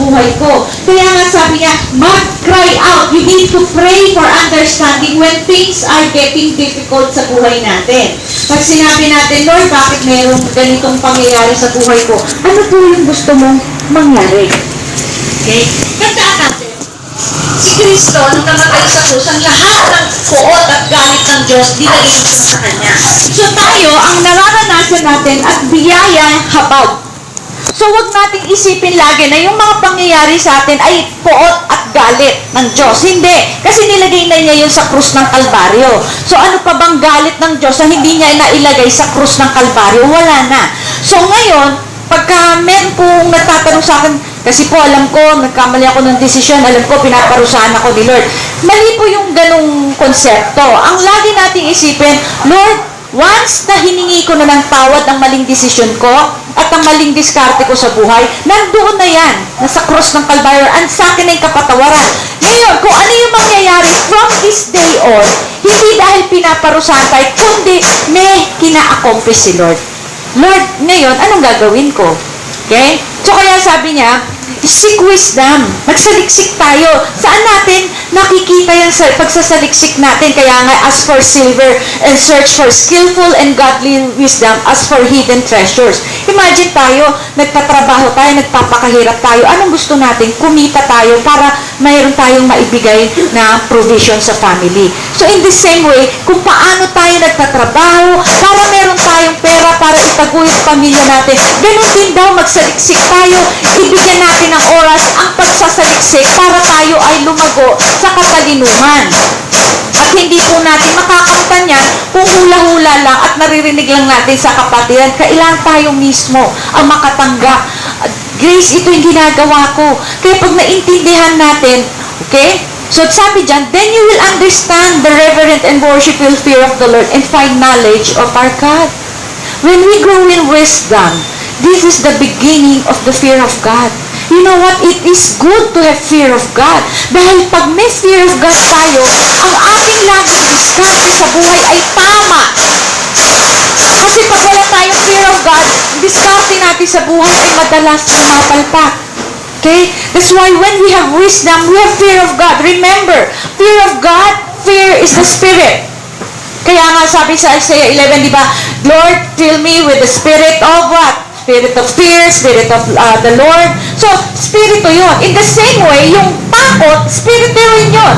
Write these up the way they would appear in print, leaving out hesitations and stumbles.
buhay ko. Kaya nga sabi niya, mag-cry out. You need to pray for understanding when things are getting difficult sa buhay natin. Pag sinabi natin, Lord, bakit mayroong ganitong pangyayari sa buhay ko? Ano po yung gusto mong mangyari? Okay? Tandaan natin, si Kristo, nung namatay sa krus, ang lahat ng puot at galit ng Diyos, dinalhin sa Kanya. So tayo, ang nararanasan natin at biyaya habag. So wag nating isipin lagi na yung mga pangyayari sa atin ay puot at galit ng Diyos. Hindi. Kasi nilagay na niya yun sa krus ng Kalbaryo. So ano pa bang galit ng Diyos na hindi niya nailagay sa krus ng Kalbaryo? Wala na. So ngayon, pagka meron pong nagtatanong sa akin, kasi po alam ko, nagkamali ako ng desisyon, alam ko, pinaparusahan ako ni Lord. Mali po yung ganong konsepto. Ang lagi nating isipin, Lord, once na hiningi ko na ng tawad ang maling desisyon ko at ang maling diskarte ko sa buhay, nandoon na yan, nasa cross ng Kalbaryo, ang sa akin ay kapatawaran. Ngayon, kung ano yung mangyayari from this day on, hindi dahil pinaparusahan tayo, kundi may kina-accomplish si Lord. Lord, ngayon, anong gagawin ko? Okay? So, kaya sabi niya, seek wisdom. Magsaliksik tayo. Saan natin nakikita yan sa pagsasaliksik natin? Kaya nga, as for silver and search for skillful and godly wisdom as for hidden treasures. Imagine tayo, nagtatrabaho tayo, nagpapakahirap tayo. Anong gusto natin? Kumita tayo para mayroon tayong maibigay na provision sa family. So, in the same way, kung paano tayo nagtatrabaho para meron tayong pera para itaguyod pamilya natin, ganun din daw magsaliksik tayo, ibigyan natin ng oras ang pagsasaliksik para tayo ay lumago sa katalinuhan. At hindi po natin makakamtan yan kung hula-hula lang at naririnig lang natin sa kapatiran. Kailangan tayo mismo ang makatanggap. Grace, ito yung ginagawa ko. Kaya pag naintindihan natin, okay? So sabi dyan, then you will understand the reverent and worshipful fear of the Lord and find knowledge of our God. When we grow in wisdom, this is the beginning of the fear of God. You know what? It is good to have fear of God. Dahil pag may fear of God tayo, ang ating laging diskarte sa buhay ay tama. Kasi pag wala tayong fear of God, diskarte natin sa buhay ay madalas pumapalpak. Okay? That's why when we have wisdom, we have fear of God. Remember, fear of God, fear is the Spirit. Kaya nga sabi sa Isaiah 11, di ba, Lord, fill me with the spirit of what? Spirit of fear, spirit of the Lord. So, spirito yun. In the same way, yung takot, spirito rin yun.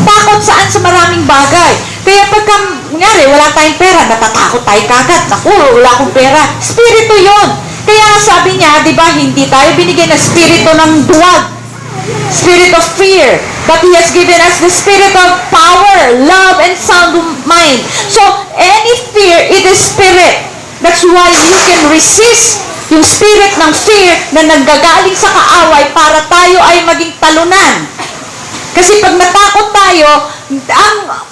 Takot saan sa maraming bagay. Kaya pagka, nangyari, wala tayong pera, natatakot tayo kagad. Naku, wala akong pera. Spirito yun. Kaya sabi niya, di ba, hindi tayo binigyan ng spirito ng duwag. Spirit of fear. But He has given us the spirit of power, love, and sound mind. So, any fear, it is spirit. That's why you can resist yung spirit ng fear na nanggagaling sa kaaway para tayo ay maging talunan. Kasi pag natakot tayo,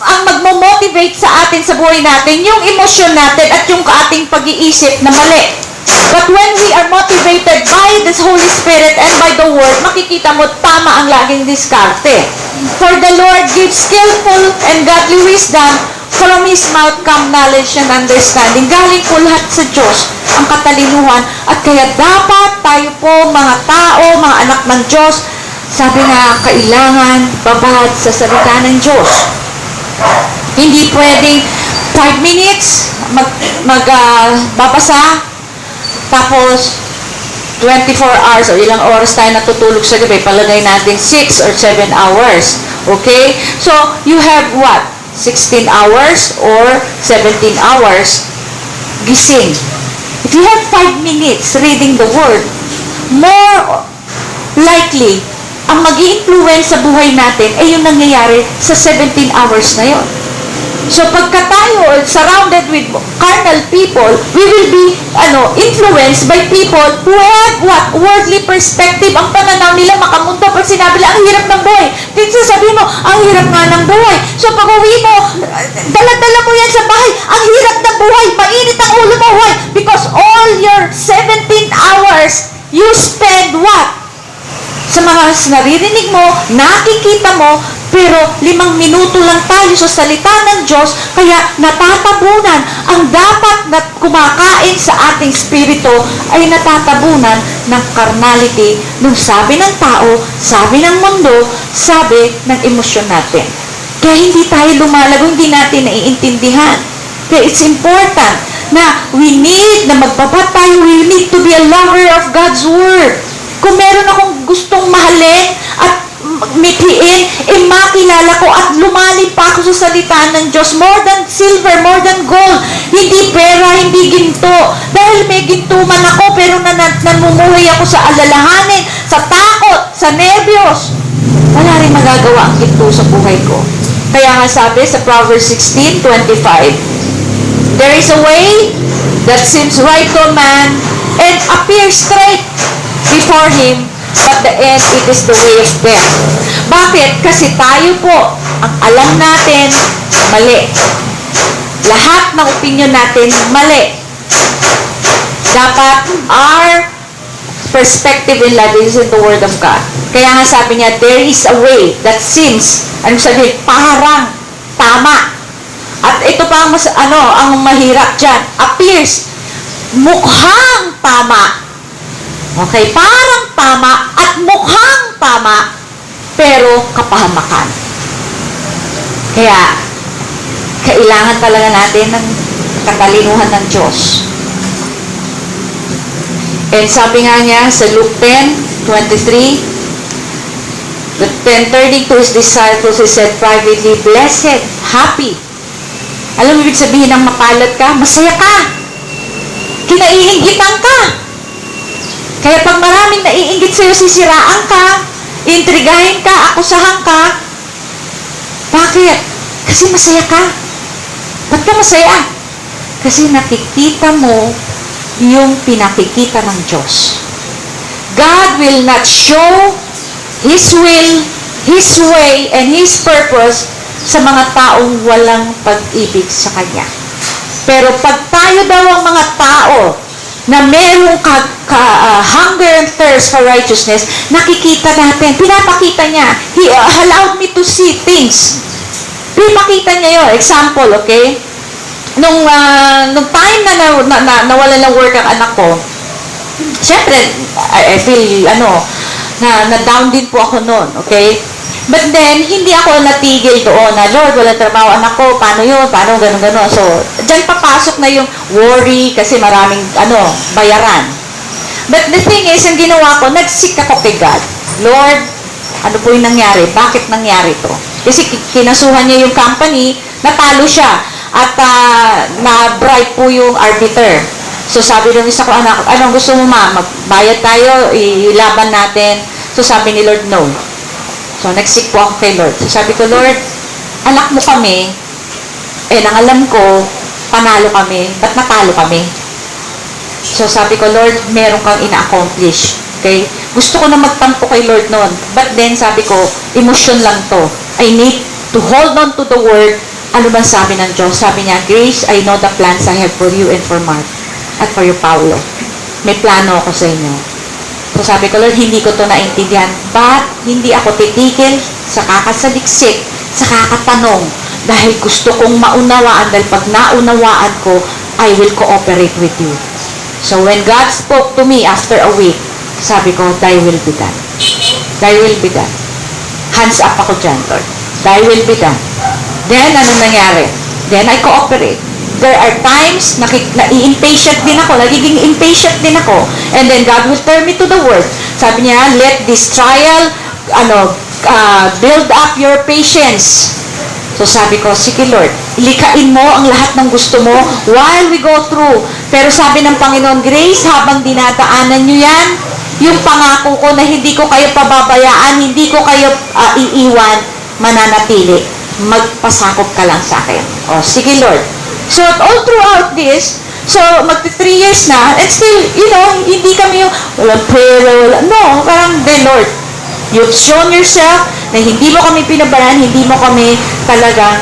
ang magmo-motivate sa atin sa buhay natin, yung emosyon natin at yung ating pag-iisip na mali. But when we are motivated by the Holy Spirit and by the Word, makikita mo tama ang laging diskarte. For the Lord gives skillful and godly wisdom. From His mouth come knowledge and understanding. Galing po lahat sa Diyos ang katalinuhan. At kaya dapat tayo po, mga tao, mga anak ng Diyos, sabi na, kailangan babad sa salita ng Diyos. Hindi pwedeng 5 minutes babasa, tapos 24 hours o ilang oras tayo natutulog sa gabi, palagay natin 6 or 7 hours. Okay? So, you have what? 16 hours or 17 hours gising. If you have 5 minutes reading the Word, more likely, ang mag-i-influence sa buhay natin ay yung nangyayari sa 17 hours na yun. So, pagka tayo surrounded with carnal people, we will be influenced by people who have what? Worldly perspective. Ang pananaw nila makamundo. Pag sinabi nila, ang hirap ng buhay. Dito sasabihin mo, ang hirap nga ng buhay. So, pag uwi mo, dala-dala mo yan sa bahay. Ang hirap ng buhay. Mainit ang ulo mo. Why? Because all your 17 hours, you spend what? Sa mga naririnig mo, nakikita mo, Pero 5 minuto lang tayo sa salita ng Diyos, kaya natatabunan ang dapat na kumakain sa ating spirito ay natatabunan ng carnality, ng sabi ng tao, sabi ng mundo, sabi ng emosyon natin. Kaya hindi tayo lumalago, hindi natin naiintindihan. Kaya it's important na we need na magbabat tayo, we need to be a lover of God's Word. Kung meron akong gustong mahalin at mithiin, makilala ko at lumalim pa ako sa salita ng Diyos. More than silver, more than gold. Hindi pera, hindi ginto. Dahil may ginto man ako, pero namumuhay ako sa alalahanin, sa takot, sa nervyos. Wala rin magagawa ang ginto sa buhay ko. Kaya nga sabi sa Proverbs 16:25, there is a way that seems right to a man and appears straight before him, but the end, it is the way of death. Bakit? Kasi tayo po, ang alam natin, mali. Lahat ng opinion natin, mali. Dapat, our perspective in life is in the Word of God. Kaya nga sabi niya, there is a way that seems, anong sabihin, parang tama. At ito pa ang, ang mahirap dyan, appears, mukhang tama. Okay, parang tama at mukhang tama, pero kapahamakan. Kaya, kailangan talaga natin ng katalinuhan ng Diyos. And sabi nga niya sa Luke 10:23, then turning to his disciples, he said privately, blessed, happy. Alam mo ibig sabihin ng mapalad ka? Masaya ka. Kinaiinggitan ka. Kaya pag maraming naiinggit sa'yo, sisiraan ka, intrigahin ka, akusahan ka. Bakit? Kasi masaya ka. Ba't ka masaya? Kasi nakikita mo yung pinakikita ng Diyos. God will not show His will, His way, and His purpose sa mga taong walang pag-ibig sa Kanya. Pero pag tayo daw ang mga tao na merong hunger and thirst for righteousness, nakikita natin, pinapakita niya. He allowed me to see things. Pinapakita niya yun. Example, okay? Nung time na nawalan ng work ang anak ko, syempre, I feel, na down din po ako noon, okay? But then, hindi ako natigil doon na, Lord, wala trabaho anak ko, paano yun, paano, gano'n. So, dyan papasok na yung worry kasi maraming, bayaran. But the thing is, ang ginawa ko, nag-seek ako kay God. Lord, ano po yung nangyari? Bakit nangyari to? Kasi kinasuhan niya yung company, natalo siya. At na-bribe po yung arbiter. So, sabi ng isa ko, anak, anong gusto mo magbayad tayo, ilaban natin. So, sabi ni Lord, no. So, nag-seek po ako kay Lord. So, sabi ko, Lord, anak mo kami, ang alam ko, panalo kami, ba't natalo kami? So, sabi ko, Lord, meron kang ina-accomplish. Okay? Gusto ko na magtampo kay Lord noon. But then, sabi ko, emotion lang to. I need to hold on to the word. Ano bang sabi ng Diyos? Sabi niya, Grace, I know the plans I have for you and for Mark at for you, Paulo. May plano ako sa inyo. So sabi ko, Lord, hindi ko to naintindihan. But, hindi ako titigil sa kakasaliksik, sa kakatanong, dahil gusto kong maunawaan, dahil pag naunawaan ko, I will cooperate with you. So when God spoke to me after a week, sabi ko, thy will be done. Thy will be done. Hands up ako dyan, Lord. Thy will be done. Then, ano nangyari? Then, I cooperate. There are times na i-impatient din ako, nagiging impatient din ako. And then God will turn me to the word. Sabi niya, let this trial build up your patience. So sabi ko, sige Lord, likain mo ang lahat ng gusto mo while we go through. Pero sabi ng Panginoon, Grace, habang dinadaanan nyo yan, yung pangako ko na hindi ko kayo pababayaan, hindi ko kayo iiwan, mananatili. Magpasakop ka lang sa akin. O, sige Lord. So, all throughout this, so, magti 3 years na, and still, hindi kami yung, walang prayer, no, parang, then Lord, you've shown yourself na hindi mo kami pinabayaan, hindi mo kami talagang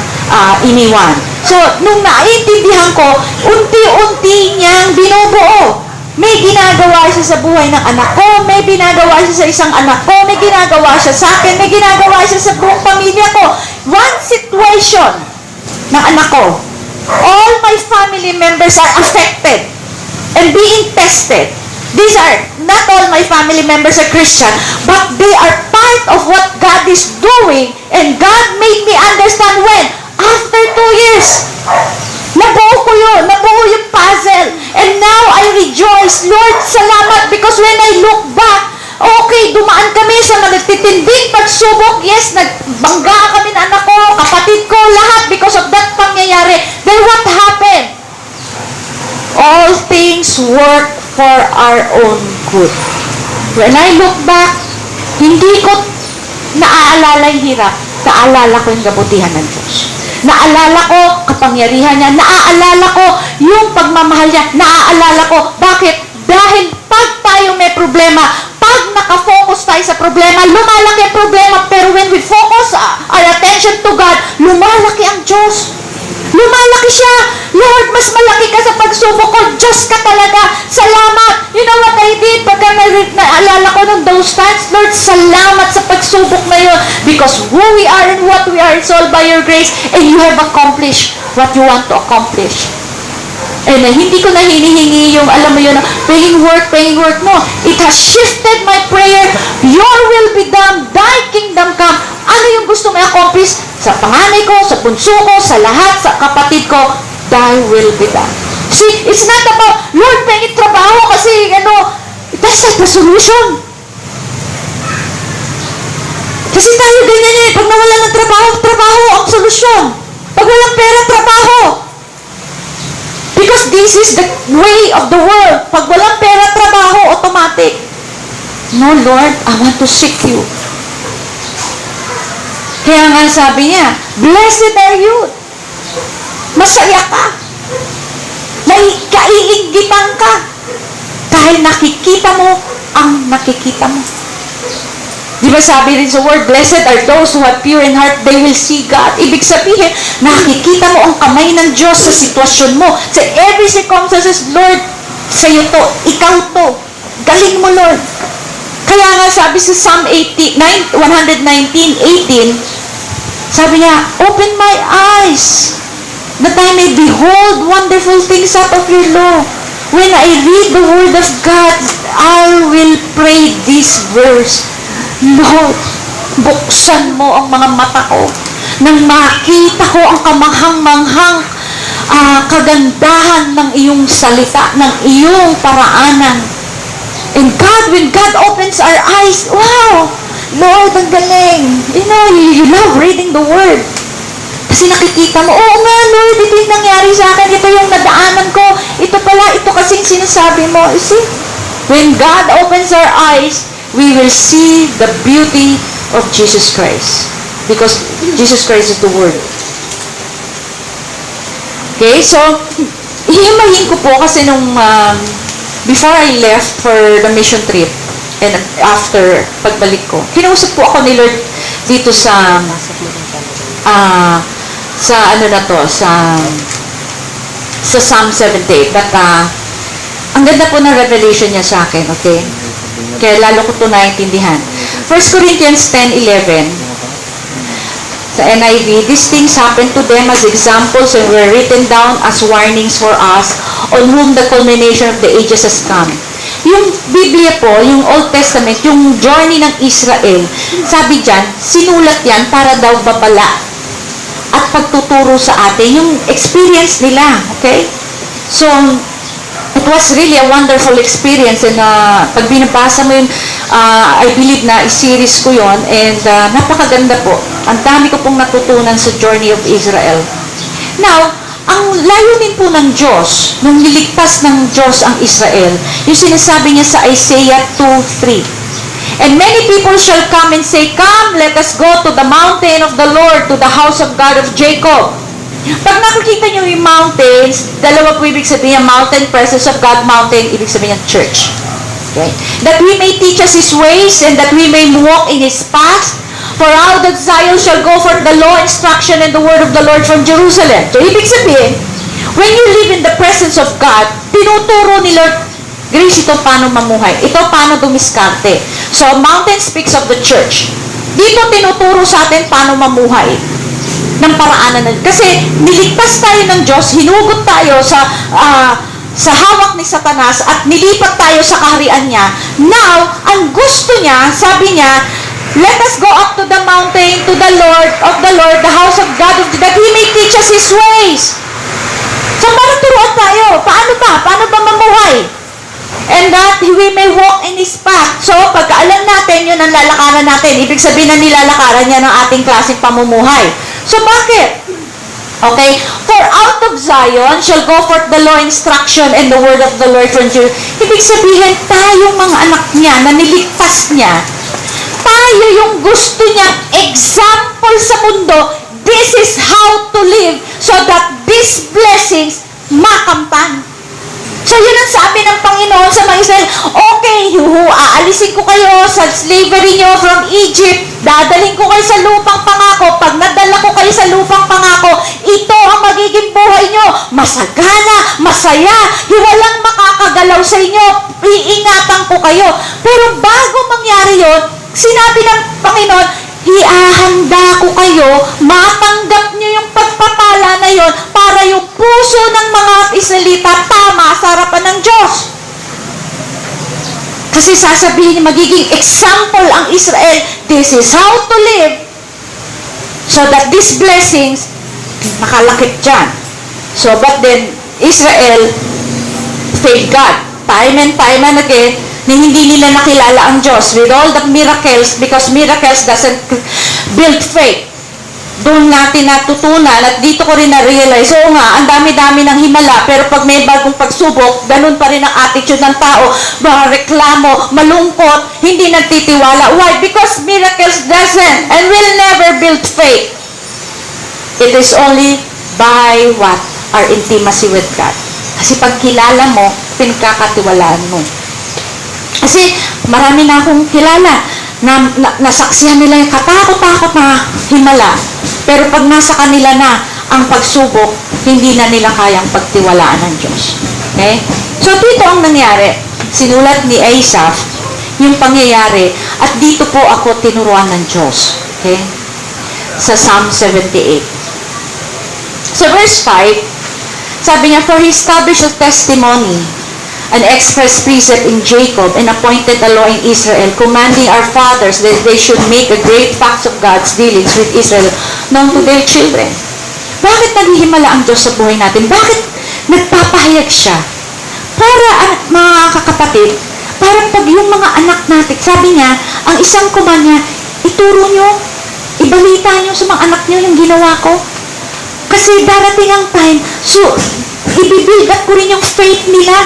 iniwan. So, nung naiintindihan ko, unti-unti niyang binubuo. May ginagawa siya sa buhay ng anak ko, may ginagawa siya sa isang anak ko, may ginagawa siya sa akin, may ginagawa siya sa buong pamilya ko. One situation ng anak ko, all my family members are affected and being tested. These are, not all my family members are Christian, but they are part of what God is doing, and God made me understand when? After 2 years. Nabuo ko yun. Nabuo yung puzzle. And now I rejoice. Lord, salamat, because when I look back, okay, dumaan kami sa nagtitinding pagsubok. Yes, nagbangga kami ng anak ko, kapatid ko, lahat because of that pangyayari. Then what happened? All things work for our own good. When I look back, hindi ko naaalala yung hirap. Naalala ko yung kabutihan ng Diyos. Naalala ko kapangyarihan niya. Naaalala ko yung pagmamahal niya. Naaalala ko. Bakit? Dahil pag tayo may problema, pag nakafocus tayo sa problema, lumalaki ang problema. Pero when we focus our attention to God, lumalaki ang Diyos. Lumalaki siya. Lord, mas malaki ka sa pagsubok ko. Diyos ka talaga. Salamat. You know what I did? Pagka naalala ko ng those times, Lord, salamat sa pagsubok na yun. Because who we are and what we are, it's all by your grace. And you have accomplished what you want to accomplish. And hindi ko na hinihingi yung, alam mo yun, praying work mo. It has shifted my prayer. Your will be done. Thy kingdom come. Ano yung gusto mo i-accomplish? Sa panganay ko, sa bunso ko, sa lahat, sa kapatid ko, thy will be done. See, it's not about, Lord, pengit trabaho kasi, that's not the solution. Kasi tayo ganyan yun. Pag nawala ng trabaho ang solusyon. Pag walang pera, trabaho. Because this is the way of the world. Pag walang pera, trabaho, automatic. No, Lord, I want to seek you. Kaya nga sabi niya, blessed are you. Masaya ka. May kaiinggitan ka. Dahil nakikita mo ang nakikita mo. Di ba sabi rin sa word, blessed are those who are pure in heart, they will see God. Ibig sabihin, nakikita mo ang kamay ng Diyos sa sitwasyon mo. Sa every circumstances, Lord, sa'yo to, ikaw to. Galing mo, Lord. Kaya nga sabi sa Psalm 119:18, sabi niya, open my eyes that I may behold wonderful things out of your law. When I read the word of God, I will pray this verse. Lord, buksan mo ang mga mata ko nang makita ko ang kamahang-manghang kagandahan ng iyong salita, ng iyong paraanan. And God, when God opens our eyes, wow! Lord, ang galing. You love reading the Word. Kasi nakikita mo, oo nga, Lord, ito yung nangyari sa akin, ito yung nadaanan ko, ito pala, ito kasing sinasabi mo. You see? When God opens our eyes, we will see the beauty of Jesus Christ. Because Jesus Christ is the Word. Okay, so, hihimahin ko po kasi nung, before I left for the mission trip, and after pagbalik ko, kinausap po ako ni Lord dito sa Psalm 78. But, ang ganda po ng revelation niya sa akin, okay? Kaya lalo ko ito naintindihan. 1 Corinthians 10:11. Sa NIV, these things happened to them as examples and were written down as warnings for us, on whom the culmination of the ages has come. Yung Biblia po, yung Old Testament, yung journey ng Israel, sabi dyan, sinulat yan para daw babala at pagtuturo sa atin, yung experience nila, okay? So, it was really a wonderful experience, and pag binabasa mo yun, I believe na i-series ko yun, and napakaganda po. Ang dami ko pong natutunan sa journey of Israel. Now, ang layunin po ng Diyos, nung niligtas ng Diyos ang Israel, yung sinasabi niya sa Isaiah 2:3. And many people shall come and say, come, let us go to the mountain of the Lord, to the house of God of Jacob. Pag nakikita niyo yung mountains, dalawa po ibig sabihin, mountain, presence of God, mountain, ibig sabihin yung church. Okay? That we may teach us His ways, and that we may walk in His paths. For out of Zion shall go forth the law, instruction, and the word of the Lord from Jerusalem. So, ibig sabihin, when you live in the presence of God, tinuturo ni Lord Grace, ito paano mamuhay. Ito paano dumiskarte. So, mountain speaks of the church. Dito tinuturo sa atin paano mamuhay ng paraanan na. Kasi niligtas tayo ng Diyos, hinugot tayo sa hawak ni Satanas at nilipat tayo sa kaharian niya. Now, ang gusto niya, sabi niya, let us go up to the mountain, to the Lord of the Lord, the house of God, that He may teach us His ways. So, parang turuan tayo. Paano ba? Paano ba mamuhay? And that we may walk in His path. So, pagkaalam natin, yun ang lalakaran natin. Ibig sabihin na nilalakaran niya ng ating klaseng pamumuhay. So, bakit? Okay? For out of Zion shall go forth the law, instruction, and the word of the Lord from Judah. Ibig sabihin, tayong mga anak niya, na niligtas niya, tayo yung gusto niyang example sa mundo. This is how to live so that these blessings makamtan. So, yun ang sabi ng Panginoon sa mga Israel, okay, aalisin ko kayo sa slavery nyo from Egypt, dadalhin ko kayo sa lupang pangako, pag nadala ko kayo sa lupang pangako, ito ang magiging buhay nyo, masagana, masaya, walang makakagalaw sa inyo, iingatan ko kayo. Pero bago mangyari yun, sinabi ng Panginoon, ihahanda ko kayo, matanggap nyo yung pagpapala na yon para yung puso ng mga Israelita tama sa harapan ng Diyos. Kasi sasabihin niya, magiging example ang Israel, this is how to live so that these blessings nakalakip dyan. So, but then, Israel failed God. Time and again, na hindi nila nakilala ang Diyos with all the miracles, because miracles doesn't build faith. Doon natin natutunan at dito ko rin na-realize, oo nga, ang dami-dami ng himala, pero pag may bagong pagsubok, ganun pa rin ang attitude ng tao, reklamo, malungkot, hindi nagtitiwala. Why? Because miracles doesn't and will never build faith. It is only by what? Our intimacy with God. Kasi pag kilala mo, pinagkakatiwalaan mo. Kasi marami na akong kilala na nasaksihan nila yung katakot-takot na himala. Pero pag nasa kanila na ang pagsubok, hindi na nila kayang pagtiwalaan ng Diyos. Okay? So, dito ang nangyari. Sinulat ni Asaph yung pangyayari at dito po ako tinuruan ng Diyos. Okay? Sa Psalm 78. Sa verse 5, sabi niya, for He established a testimony, an express precept in Jacob, and appointed a law in Israel, commanding our fathers that they should make a great facts of God's dealings with Israel known to their children. Bakit naghihimala ang Diyos sa buhay natin? Bakit nagpapahayag siya? Para, mga kakapatid, parang pag yung mga anak natin, sabi niya, ang isang command niya, ituro nyo, ibalita nyo sa mga anak nyo yung ginawa ko. Kasi darating ang time, so, ibibuild up ko rin yung faith nila.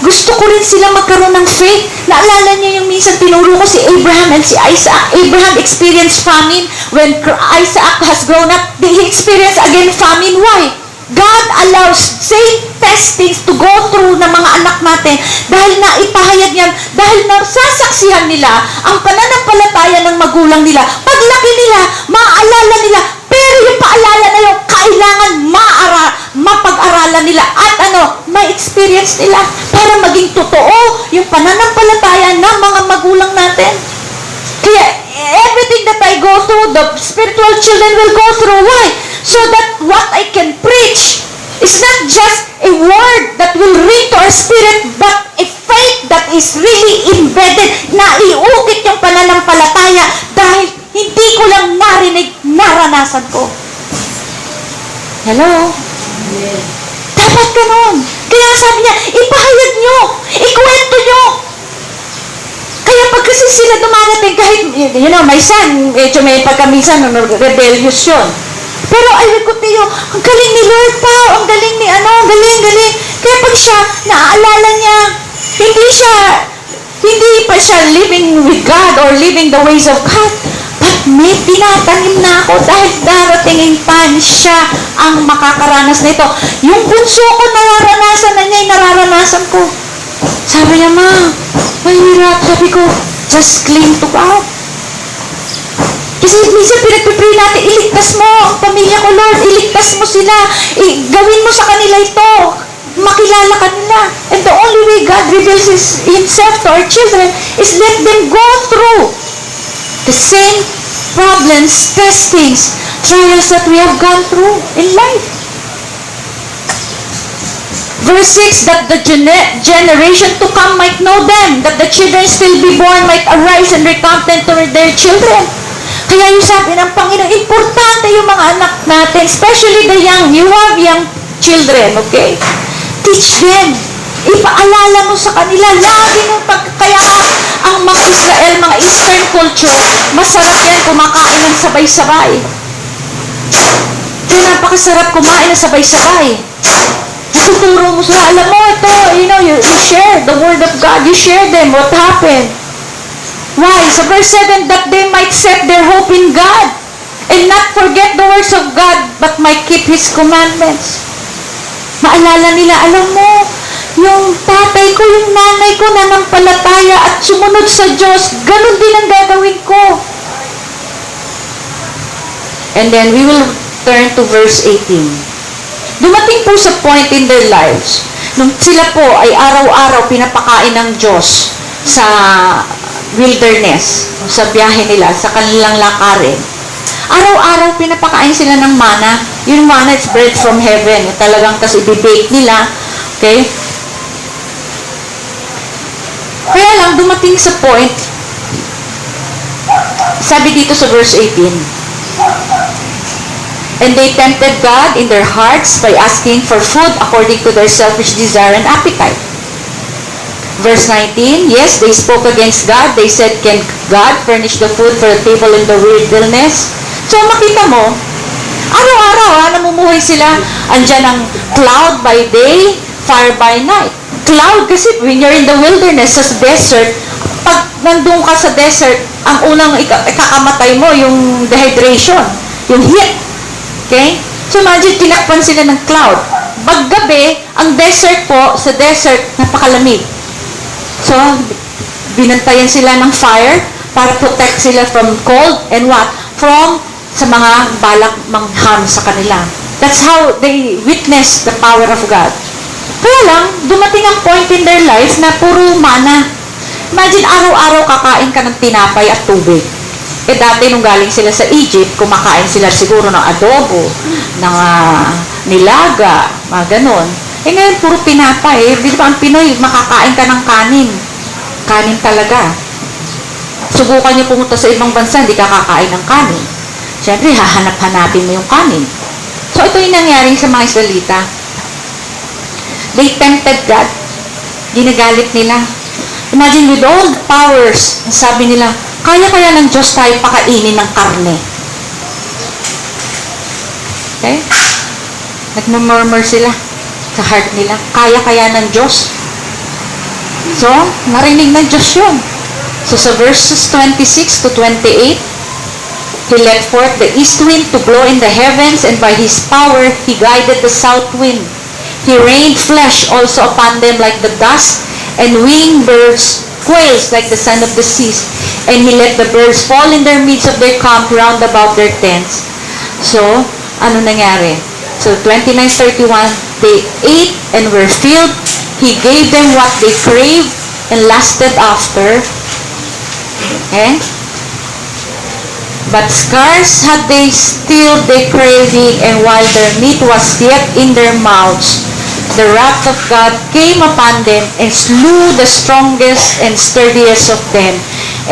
Gusto ko rin sila magkaroon ng faith. Naalala niyo yung minsan tinuro ko si Abraham and si Isaac. Abraham experienced famine. When Isaac has grown up, he experienced again famine. Why? God allows same testings to go through ng mga anak natin dahil naipahayag niyan, dahil nasasaksihan nila ang pananampalataya ng magulang nila. Paglaki nila, maaalala nila, pero yung paalala na yun, kailangan mapag-aralan nila at may experience nila para maging totoo yung pananampalataya ng mga magulang natin. Kaya, everything that I go through, the spiritual children will go through. Why? So that what I can preach is not just a word that will ring to our spirit, but a faith that is really embedded, na iukit yung pananampalataya dahil hindi ko lang narinig, naranasan ko. Hello? Amen. Dapat ganun. Kaya sabi niya, ipahayag nyo, ikwento nyo. Kaya pag kasi sila dumarating, kahit, my son, medyo may pagkaminsan, rebellious yun. Pero I will continue, ang galing ni Lord pa, ang galing ni ang galing. Kaya pag siya, naaalala niya, hindi pa siya living with God or living the ways of God. But may tinatanim na ako dahil darating time siya ang makakaranas nito. Yung bunso ko, nararanasan na niya, yung nararanasan ko. Sabi niya, ma, mahirap. Sabi ko, just cling to God. Kasi minsan pinagpipray natin, iligtas mo ang pamilya ko, Lord, iligtas mo sila, gawin mo sa kanila ito. makilala ka nila. And the only way God reveals Himself to our children is let them go through the same problems, testings, trials that we have gone through in life. Verse 6, that the generation to come might know them, that the children still be born might arise and recount them to their children. Kaya yung sabi ng Panginoon, importante yung mga anak natin, especially the young. You have young children, okay? Teach them. Ipaalala mo sa kanila. Lagi mo kaya ang mga Israel, mga Eastern culture, masarap yan kumakain ng sabay-sabay. Kaya napakasarap kumain ng sabay-sabay. Tuturo mo sila, alam mo ito, you share the word of God, you share them, what happened. Why? Sa verse 7, that they might set their hope in God and not forget the words of God, but might keep His commandments. Maalala nila, alam mo, yung tatay ko, yung nanay ko nanampalataya at sumunod sa Diyos, ganun din ang gagawin ko. And then we will turn to verse 18. Dumating po sa point in their lives, nung sila po ay araw-araw pinapakain ng Diyos sa wilderness, sa biyahe nila, sa kanilang lakarin. Araw-araw pinapakain sila ng mana. Yung mana is bread from heaven. Yung talagang tas i-bake nila. Okay? Kaya lang, dumating sa point, sabi dito sa verse 18, and they tempted God in their hearts by asking for food according to their selfish desire and appetite. Verse 19, yes, they spoke against God. They said, can God furnish the food for the table in the wilderness? So makita mo, araw-araw namumuhay sila. Andyan ang cloud by day, fire by night. Cloud kasi when you're in the wilderness, sa desert, pag nandun ka sa desert, ang unang ikakamatay mo, yung dehydration, yung heat. Okay? So imagine, tinakpan sila ng cloud. Paggabi, ang desert po, sa desert, napakalamig. So, binantayan sila ng fire para protect sila from cold and what? From sa mga balak mangham sa kanila. That's how they witness the power of God. Kaya lang, dumating ang point in their life na puro mana. Imagine, araw-araw kakain ka ng tinapay at tubig. Eh dati nung galing sila sa Egypt, kumakain sila siguro ng adobo, ng nilaga, mga ganon. Eh ngayon, puro pinapay. Di ba ang Pinoy, makakain ka ng kanin. Kanin talaga. Subukan niyo pumunta sa ibang bansa, hindi ka kakain ng kanin. Siyempre, hahanap-hanapin mo yung kanin. So ito yung nangyari sa mga Israelita. They tempted God. Ginagalit nila. Imagine with all the powers, sabi nila, kaya ng Diyos tayo pakainin ng karne. Okay? Nagmumurmur sila sa heart nila. Kaya ng Diyos. So, narinig ng Diyos yun. So, sa verses 26 to 28, He let forth the east wind to blow in the heavens, and by His power, He guided the south wind. He rained flesh also upon them like the dust, and winged birds, quails like the sand of the seas. And He let the birds fall in their midst of their camp round about their tents. So, ano nangyari? So, 29:31, they ate and were filled. He gave them what they craved and lusted after. Okay? But scarce had they stilled their craving, and while their meat was yet in their mouths, the wrath of God came upon them and slew the strongest and sturdiest of them,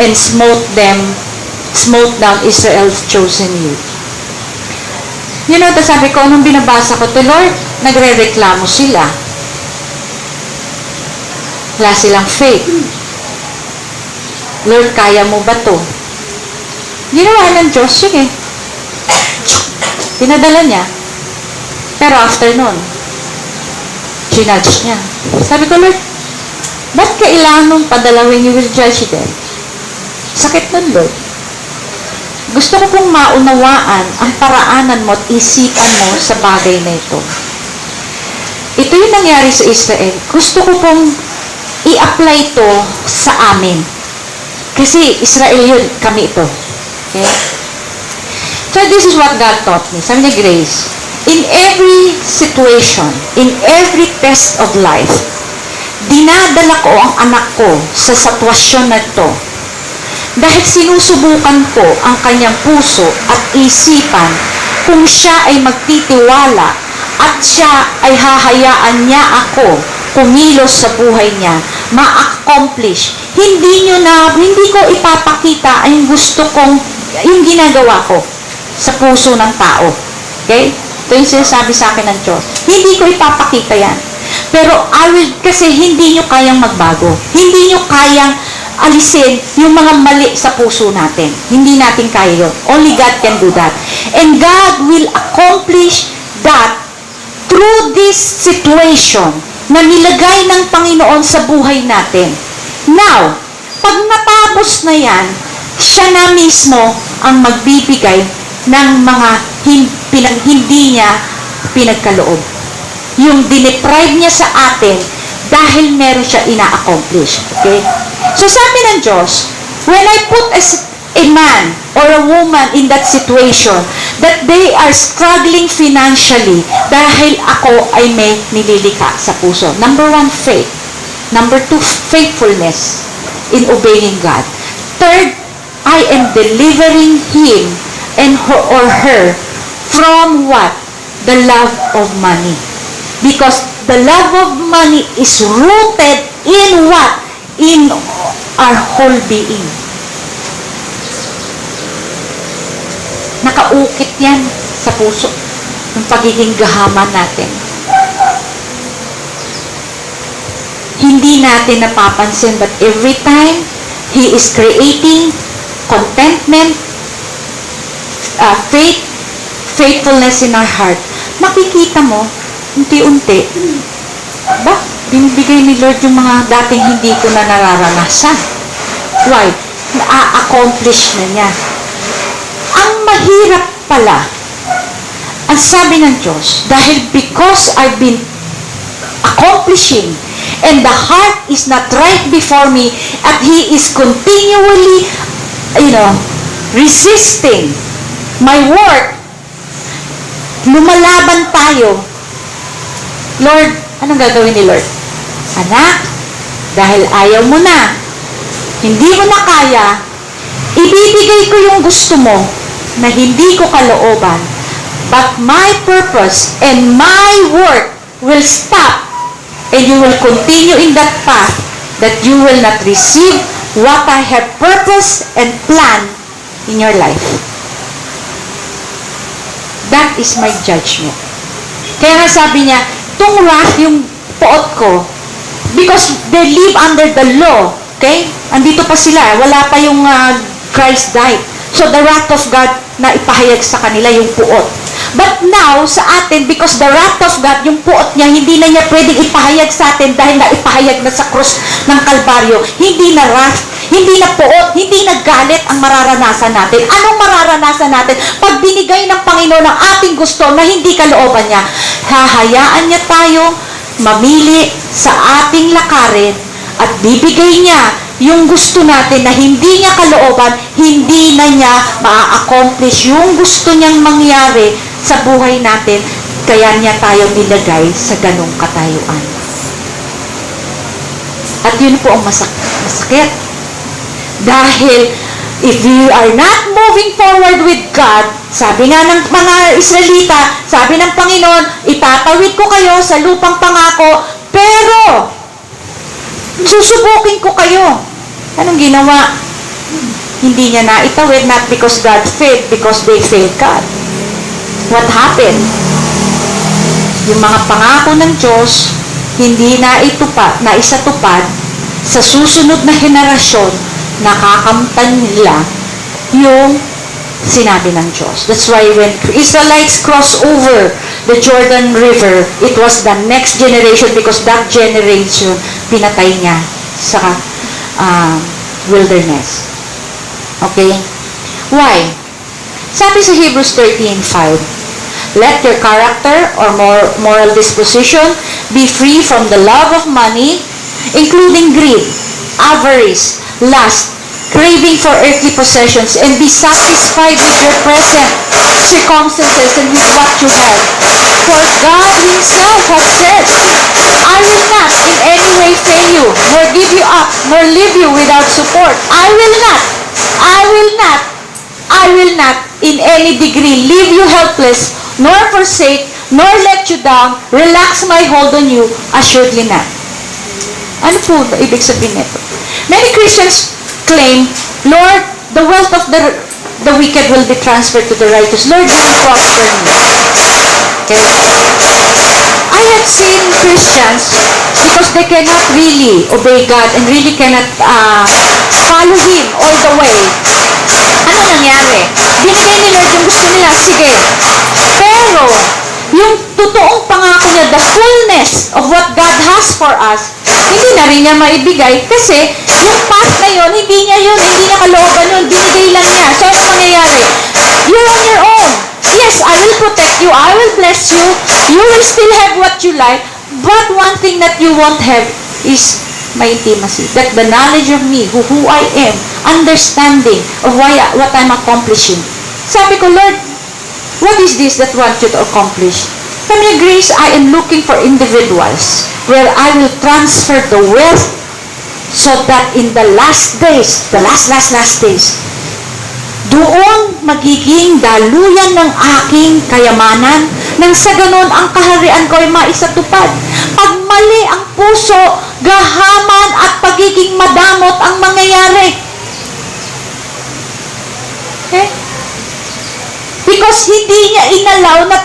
and smote down Israel's chosen youth. You know, sabi ko, nung binabasa ko to, Lord, nagre-reklamo sila. Wala silang faith. Lord, kaya mo ba to? Ginawa ng Diyos yun eh. Pinadala niya. Pero after nun, ginudge niya. Sabi ko, Lord, ba't kailangan mong padalawin you will judge them? Sakit nun, Lord. Gusto ko pong maunawaan ang paraanan mo at isipan mo sa bagay na ito. Ito yung nangyari sa Israel. Gusto ko pong i-apply ito sa amin. Kasi Israel yun, kami ito. Okay? So this is what God taught me. Sabi niya, Grace, In every situation, in every test of life, dinadala ko ang anak ko sa sitwasyon na ito dahil sinusubukan ko ang kanyang puso at isipan kung siya ay magtitiwala at siya ay hahayaan niya ako kumilos sa buhay niya, ma-accomplish. Hindi ko ipapakita ang gusto kong, yung ginagawa ko sa puso ng tao. Okay? Ito yung sinasabi sa akin ng Diyos. Hindi ko ipapakita yan. Pero kasi hindi nyo kayang magbago. Hindi nyo kayang alisin yung mga mali sa puso natin. Hindi natin kaya yun. Only God can do that. And God will accomplish that through this situation na nilagay ng Panginoon sa buhay natin. Now, pag natapos na yan, siya na mismo ang magbibigay ng mga hindi niya pinagkaloob. Yung dineprive niya sa atin dahil meron siya ina-accomplish. Okay? So sabi ng Diyos, when I put a man or a woman in that situation, that they are struggling financially dahil ako ay may nililikha sa puso. Number 1, faith. Number 2, faithfulness in obeying God. Third, I am delivering him and or her from what? The love of money. Because the love of money is rooted in what? In our whole being. Nakaukit yan sa puso. Yung pagiging gahaman natin. Hindi natin napapansin, but every time He is creating contentment, faithfulness in our heart, makikita mo, unti-unti, binibigay ni Lord yung mga dating hindi ko na nararanasan. Why? Na-accomplish na niya. Ang mahirap pala, ang sabi ng Diyos, dahil because I've been accomplishing and the heart is not right before me at He is continually, resisting my work, lumalaban tayo. Lord, anong gagawin ni Lord? Anak, dahil ayaw mo na, hindi mo na kaya, ibibigay ko yung gusto mo na hindi ko kalooban, but my purpose and my work will stop and you will continue in that path that you will not receive what I have purpose and plan in your life. That is my judgment. Kaya nga sabi niya, itong wrath, yung poot ko, because they live under the law, okay? Andito pa sila, wala pa yung Christ died. So the wrath of God na ipahayag sa kanila yung puot. But now, sa atin, because the wrath of God, yung puot niya, hindi na niya pwedeng ipahayag sa atin dahil na ipahayag na sa krus ng Kalbaryo. Hindi na wrath, hindi na puot, hindi na galit ang mararanasan natin. Anong mararanasan natin? Pag binigay ng Panginoon ang ating gusto na hindi kalooban niya, hahayaan niya tayo mamili sa ating lakarin at bibigay niya yung gusto natin na hindi niya kalooban, hindi na niya ma-accomplish yung gusto niyang mangyari sa buhay natin, kaya niya tayo nilagay sa ganong katayuan. At yun po ang masakit. Dahil if you are not moving forward with God, sabi nga ng mga Israelita, sabi ng Panginoon, itatawid ko kayo sa lupang pangako, pero susubukin ko kayo. Anong ginawa? Hindi niya naitawid, not because God failed, because they failed God. What happened? Yung mga pangako ng Diyos, hindi naisatupad sa susunod na henerasyon, nakakamtan nila yung sinabi ng Diyos. That's why when Israelites crossed over the Jordan River, it was the next generation because that generation pinatay niya sa wilderness. Okay? Why? Sabi sa Hebrews 13:5, let your character or moral disposition be free from the love of money, including greed, avarice, lust, craving for earthly possessions and be satisfied with your present circumstances and with what you have. For God Himself has said, I will not in any way fail you, nor give you up, nor leave you without support. I will not in any degree leave you helpless, nor forsake, nor let you down, relax my hold on you, assuredly not. Ano po ba ibig sabihin nito? Many Christians claim, Lord, the wealth of the wicked will be transferred to the righteous. Lord, you will prosper me. Okay? I have seen Christians, because they cannot really obey God and really cannot follow Him all the way. Ano nangyari? Binigay ni Lord yung gusto nila, sige. Pero, yung totoong pangako niya, the fullness of what God has for us, hindi na rin niya maibigay kasi yung past na yun, hindi niya kalooban yun, binigay lang niya. So, ano mangyayari? You're on your own. Yes, I will protect you, I will bless you, you will still have what you like, but one thing that you won't have is my intimacy. That the knowledge of me, who I am, understanding of what I'm accomplishing. Sabi ko, Lord, what is this that want you to accomplish? From your grace, I am looking for individuals where I will transfer the wealth so that in the last days, the last days, doon magiging daluyan ng aking kayamanan nang sa ganon ang kaharian ko ay maisatupad. Pag mali ang puso, gahaman at pagiging madamot ang mangyayari. Okay? Because hindi niya inalaw na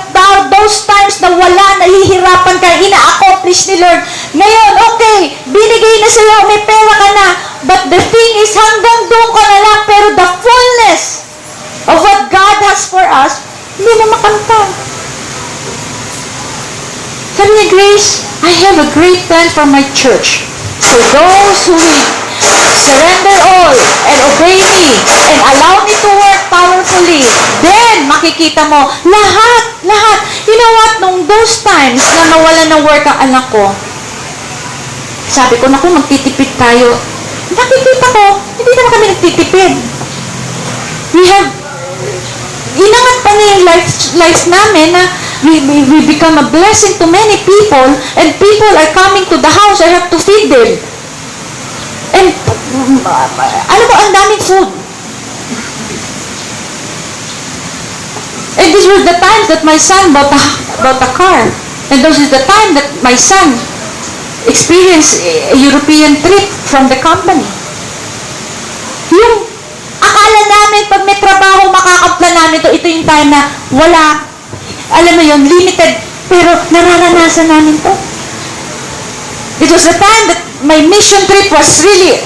those times na wala, nahihirapan ka, ina-accomplish ni Lord. Ngayon, okay, binigay na sa'yo, may pera ka na, but the thing is, hanggang doon ka na lang, pero the fullness of what God has for us, hindi na makanta. Sabi niya, Grace, I have a great plan for my church. For those who will surrender all and obey me and allow me to work powerfully, then makikita mo, lahat. You know what? Nung those times na nawala ng work ang anak ko, sabi ko, naku, magtitipid tayo. Nakikita ko, hindi naman kami nagtitipid. Inangat pa niya yung lives namin na we become a blessing to many people and people are coming to the house, I have to feed them. And, alam mo, ang daming food. And this was the time that my son bought a car. And this is the time that my son experienced a European trip from the company. Yung akala namin pag may trabaho, makakamplan namin ito yung time na wala, alam mo yun, limited, pero nararanasan namin to. It was the time that my mission trip was really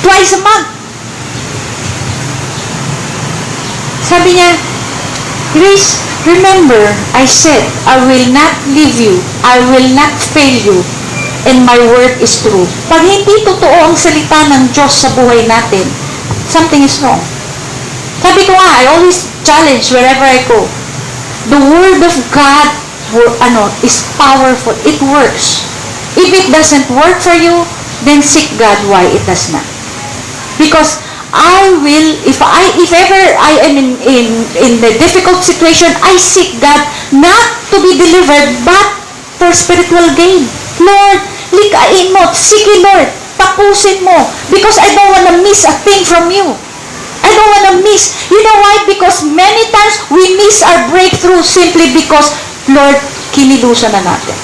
twice a month. Sabi niya, Grace, remember, I said, I will not leave you, I will not fail you, and my word is true. Pag hindi totoo ang salita ng Diyos sa buhay natin, something is wrong. Sabi ko nga, I always challenge wherever I go. The word of God is powerful. It works. If it doesn't work for you, then seek God why it does not. Because I will, if ever I am in the difficult situation, I seek God not to be delivered, but for spiritual gain. Lord, likain mo. Sige, Lord. Tapusin mo. Because I don't want to miss a thing from you. I don't want to miss. You know why? Because many times we miss our breakthrough simply because, Lord, kinilusan na natin.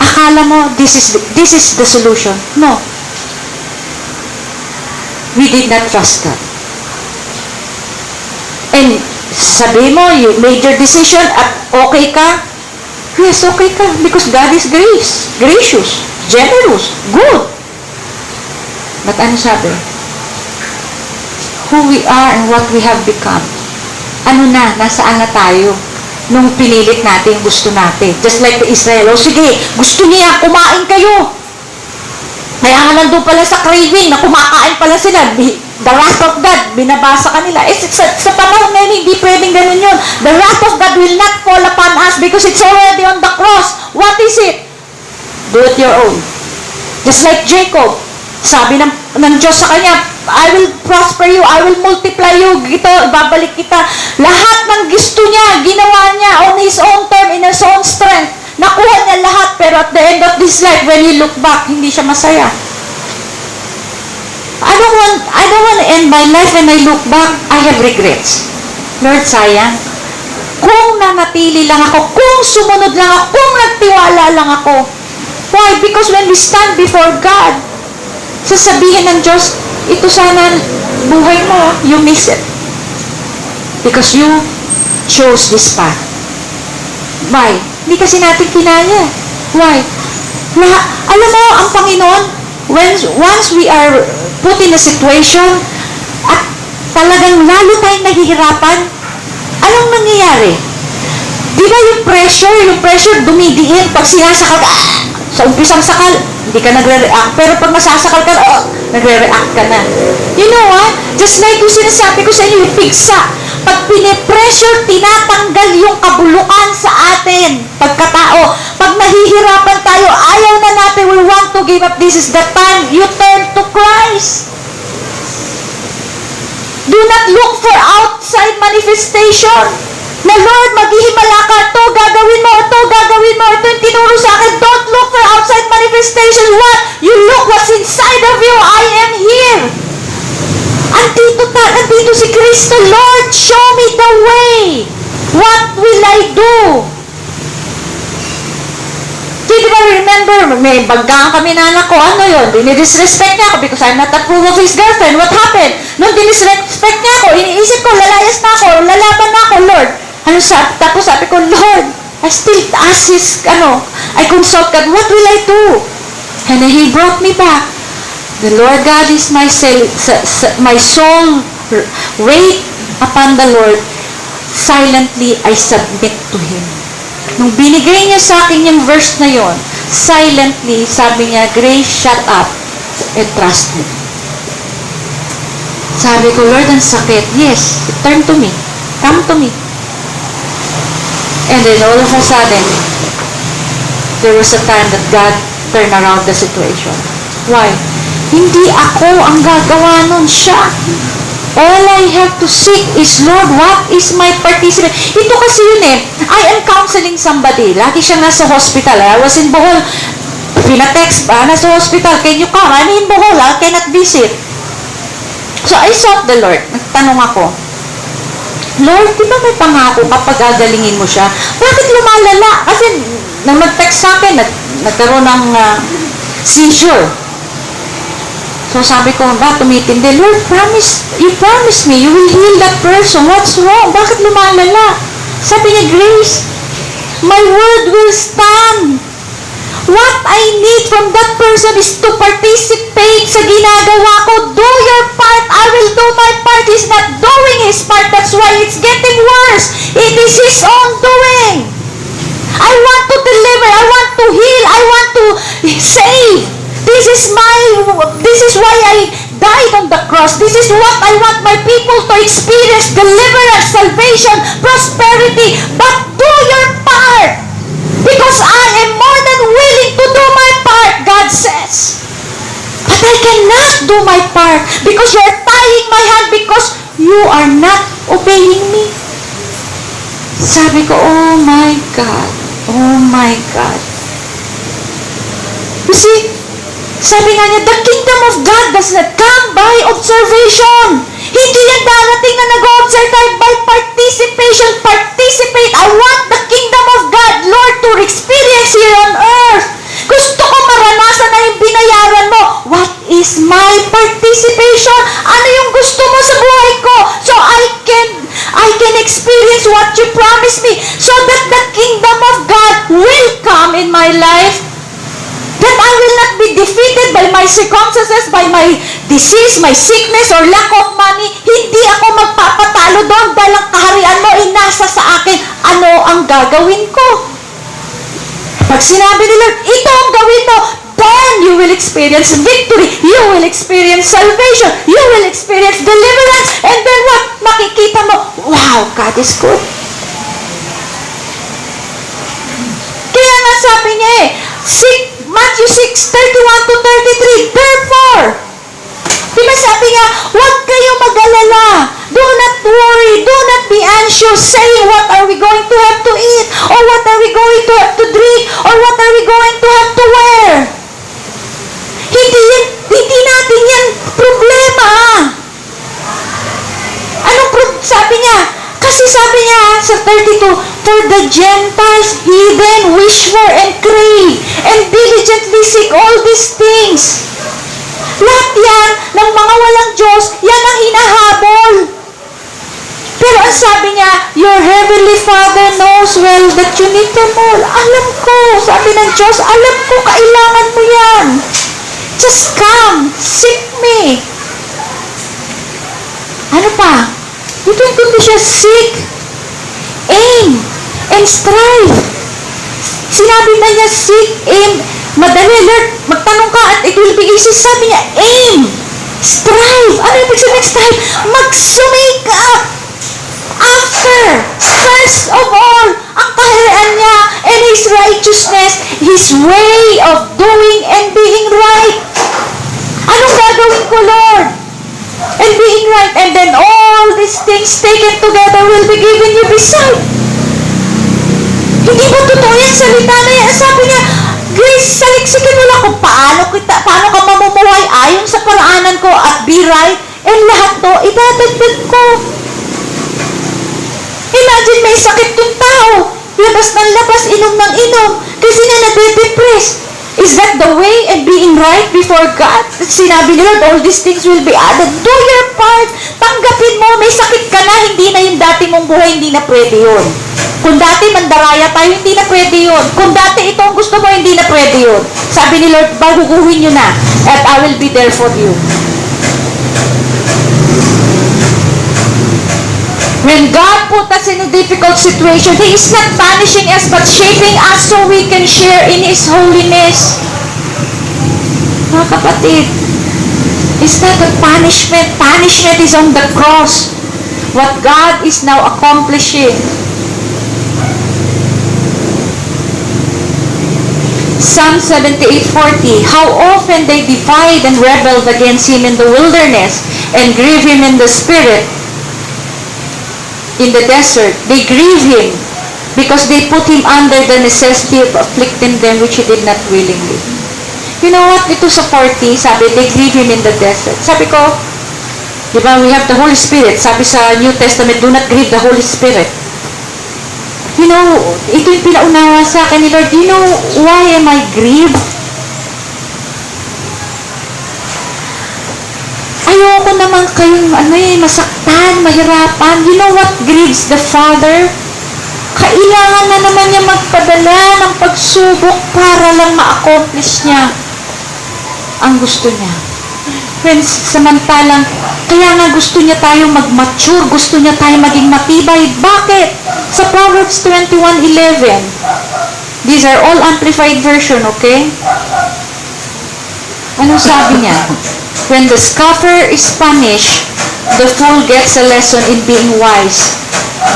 Akala mo, this is the solution. No. We did not trust God. And sabi mo, you made your decision at okay ka? Yes, okay ka. Because God is gracious, generous, good. But ano sabi? Who we are and what we have become. Ano na, nasaan na tayo nung pinilit natin yung gusto natin. Just like the Israel, sige, gusto niya, kumain kayo. Kaya nga nandun pala sa craving na kumakain pala sila. The wrath of God, binabasa kanila. Sa panahon ngayon, hindi pwedeng ganun yun. The wrath of God will not fall upon us because it's already on the cross. What is it? Do it your own. Just like Jacob, sabi ng ng Diyos sa kanya, I will prosper you, I will multiply you, ito, babalik kita. Lahat ng gusto niya, ginawa niya on his own term, in his own strength. Nakuha niya lahat, pero at the end of this life, when he look back, hindi siya masaya. I don't want to end my life when I look back, I have regrets. Lord, sayang. Kung nanatili lang ako, kung sumunod lang ako, kung nagtiwala lang ako. Why? Because when we stand before God, sasabihin ng Diyos, ito sana buhay mo, you miss it. Because you chose this path. Why? Hindi kasi natin kinaya. Why? Alam mo, ang Panginoon, once we are put in a situation, at talagang lalo tayong nahihirapan, anong nangyayari? Di ba yung pressure dumidiin pag sinasakal ka, sa umpisang sakal, hindi ka nagre-react. Pero pag masasakal ka, nagre-react ka na. You know what? Just like yung sinasabi ko sa inyo, yung pigsa. Pag pinipressure, tinatanggal yung kabulukan sa atin. Pagkatao. Pag nahihirapan tayo, ayaw na natin, we want to give up. This is the time you turn to Christ. Do not look for outside manifestation. Na Lord, maghihimala ka, ito gagawin mo, ito yung tinuro sa akin. Don't look for outside manifestation. What? You look what's inside of you. I am here. Andito si Kristo. Lord, show me the way. What will I do? Di ba remember, may baggang kami na anak ko, ano yun? Dinidisrespect niya ako because I'm not approve of his girlfriend. What happened? Nung dinisrespect niya ako, iniisip ko, lalayas na ako, lalaban na ako, Lord. Tapos sabi ko, Lord, I still ask I consult God, what will I do? And then He brought me back. The Lord God is my soul. Wait upon the Lord. Silently, I submit to Him. Nung binigay niya sa akin yung verse na yon, silently, sabi niya, Grace, shut up and trust me. Sabi ko, Lord, ang sakit. Yes, turn to me. Come to me. And then all of a sudden, there was a time that God turned around the situation. Why? Hindi ako ang gagawa nun, siya. All I have to seek is, Lord, what is my participation? Ito kasi yun I am counseling somebody. Lagi siya nasa hospital. I was in Bohol. Pina-text ba? Nasa hospital. Can you come? I'm in Bohol. I cannot visit. So I sought the Lord. Nagtanong ako, Lord, di ba may pangako kapag gagalingin mo siya? Bakit lumalala? Kasi nang nag-text sa akin, nagkaroon ng seizure. So sabi ko, tumitindi, Lord, you promise me, you will heal that person. What's wrong? Bakit lumalala? Sabi niya, Grace, my word will stand. What I need from that person is to participate sa ginagawa ko. Do your part. I will do my part. He's not doing his part. That's why it's getting worse. It is his own doing. I want to deliver. I want to heal. I want to save. This is why I died on the cross. This is what I want my people to experience. Deliverance, salvation, prosperity. But do your part. Because I am more than willing to do my part, God says. But I cannot do my part because you are tying my hand because you are not obeying me. Sabi ko, oh my God. Oh my God. You see, sabi nga niya, the kingdom of God does not come by observation. Hindi yan darating na nag-observe tayo by participation. Participate. I want the kingdom of God, Lord, to experience here on earth. Gusto ko maranasan na yung binayaran mo. What is my participation? Ano yung gusto mo sa buhay ko? So I can experience what you promised me so that the kingdom of God will come in my life. That I will not be defeated by my circumstances, by my disease, my sickness, or lack of money. Hindi ako magpapatalo doon dahil ang kaharian mo ay nasa sa akin. Ano ang gagawin ko? Pag sinabi ni Lord, ito ang gawin mo, then you will experience victory. You will experience salvation. You will experience deliverance. And then what? Makikita mo, wow, God is good. Kaya nga sabi niya Matthew 6:31 to 33, therefore, Di ba sabi niya, huwag kayo mag-alala. Do not worry. Do not be anxious saying, what are we going to have to eat? Or what are we going to have to drink? Or what are we going to have to wear? Hindi natin yan problema. Sabi niya? Kasi sabi niya sa 32, for the Gentiles, heathen, wish for and crave, and diligently seek all these things. Lahat yan ng mga walang Diyos, yan ang hinahabol. Pero ang sabi niya, your heavenly Father knows well that you need them all. Alam ko, sabi ng Diyos, alam ko, kailangan mo yan. Just come, seek me. Ano pa? Ito yung kundi siya, seek, aim, and strive. Sinabi na niya, seek, aim, madali, Lord, magtanong ka at it will be easy. Sabi niya, aim, strive. Ano yung ibig sabihin strive? Magsumikap. After, first of all, ang kaharian niya and His righteousness, His way of doing and being right. Anong gagawin ko, Lord? And being right, and then all these things taken together will be given you beside. Hindi ba totoo yung salita na yan? Sabi niya, Grace, saliksikin mo lang kung paano ka mamumuhay ayon sa paraanan ko at be right, and lahat to, idadagdag ko. Imagine may sakit yung tao, labas ng labas, inom ng inom, kasi na nade-depress. Is that the way and being right before God? Sinabi nila, all these things will be added. Do your part. Tanggapin mo, may sakit ka na, hindi na yung dati mong buhay, hindi na pwede yun. Kung dati mandaraya tayo, hindi na pwede yun. Kung dati ito ang gusto mo, hindi na pwede yun. Sabi ni Lord, baguguhin nyo na, at I will be there for you. When God put us in a difficult situation, He is not punishing us but shaping us so we can share in His holiness. Mga kapatid, it's not a punishment. Punishment is on the cross. What God is now accomplishing. Psalm 78:40, how often they defied and rebelled against Him in the wilderness and grieve Him in the spirit. In the desert, they grieve Him because they put Him under the necessity of afflicting them which He did not willingly. You know what? Ito sa 40, sabi, they grieve Him in the desert. Sabi ko, di ba, we have the Holy Spirit. Sabi sa New Testament, do not grieve the Holy Spirit. You know, ito yung pinaunawa sa akin ni Lord. You know why am I grieved? Ayoko naman kayong masaktan, mahirapan. You know what grieves the Father? Kailangan na naman niya magpadala ng pagsubok para lang ma-accomplish niya ang gusto niya. Friends, samantalang, kaya nga gusto niya tayong mag-mature, gusto niya tayong maging matibay. Bakit? Sa Proverbs 21:11, these are all amplified version, okay? Anong sabi niya? When the scoffer is punished, the fool gets a lesson in being wise.